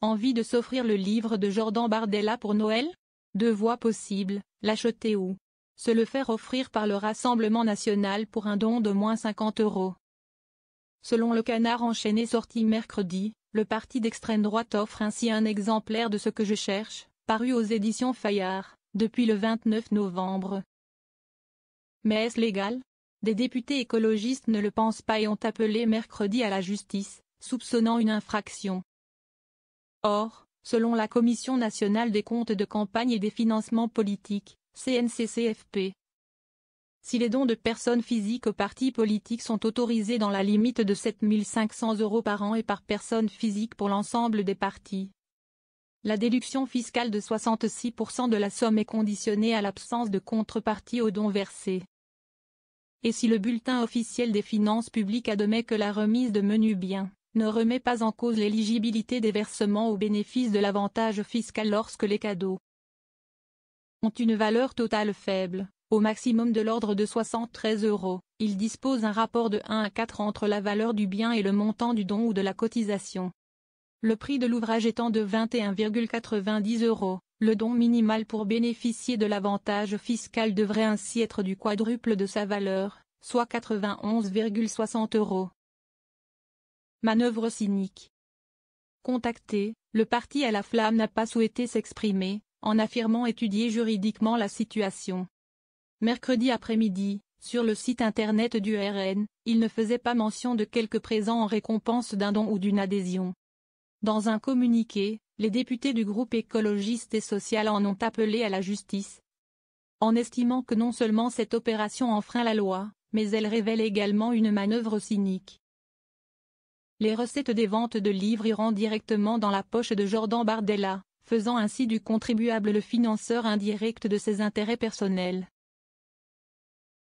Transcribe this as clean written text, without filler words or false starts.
Envie de s'offrir le livre de Jordan Bardella pour Noël? Deux voies possibles, l'acheter ou se le faire offrir par le Rassemblement national pour un don de moins 50 €. Selon le Canard enchaîné sorti mercredi, le parti d'extrême droite offre ainsi un exemplaire de Ce que je cherche, paru aux éditions Fayard, depuis le 29 novembre. Mais est-ce légal? Des députés écologistes ne le pensent pas et ont appelé mercredi à la justice, soupçonnant une infraction. Or, selon la Commission nationale des comptes de campagne et des financements politiques, CNCCFP, si les dons de personnes physiques aux partis politiques sont autorisés dans la limite de 7 500 € par an et par personne physique pour l'ensemble des partis, la déduction fiscale de 66% de la somme est conditionnée à l'absence de contrepartie aux dons versés. Et si le bulletin officiel des finances publiques admet que la remise de menus biens ne remet pas en cause l'éligibilité des versements au bénéfice de l'avantage fiscal lorsque les cadeaux ont une valeur totale faible, au maximum de l'ordre de 73 €, il dispose un rapport de 1 à 4 entre la valeur du bien et le montant du don ou de la cotisation. Le prix de l'ouvrage étant de 21,90 €, le don minimal pour bénéficier de l'avantage fiscal devrait ainsi être du quadruple de sa valeur, soit 91,60 €. Manœuvre cynique. Contacté, le parti à la flamme n'a pas souhaité s'exprimer, en affirmant étudier juridiquement la situation. Mercredi après-midi, sur le site internet du RN, il ne faisait pas mention de quelque présent en récompense d'un don ou d'une adhésion. Dans un communiqué, les députés du groupe écologiste et social en ont appelé à la justice, en estimant que non seulement cette opération enfreint la loi, mais elle révèle également une manœuvre cynique. Les recettes des ventes de livres iront directement dans la poche de Jordan Bardella, faisant ainsi du contribuable le financeur indirect de ses intérêts personnels.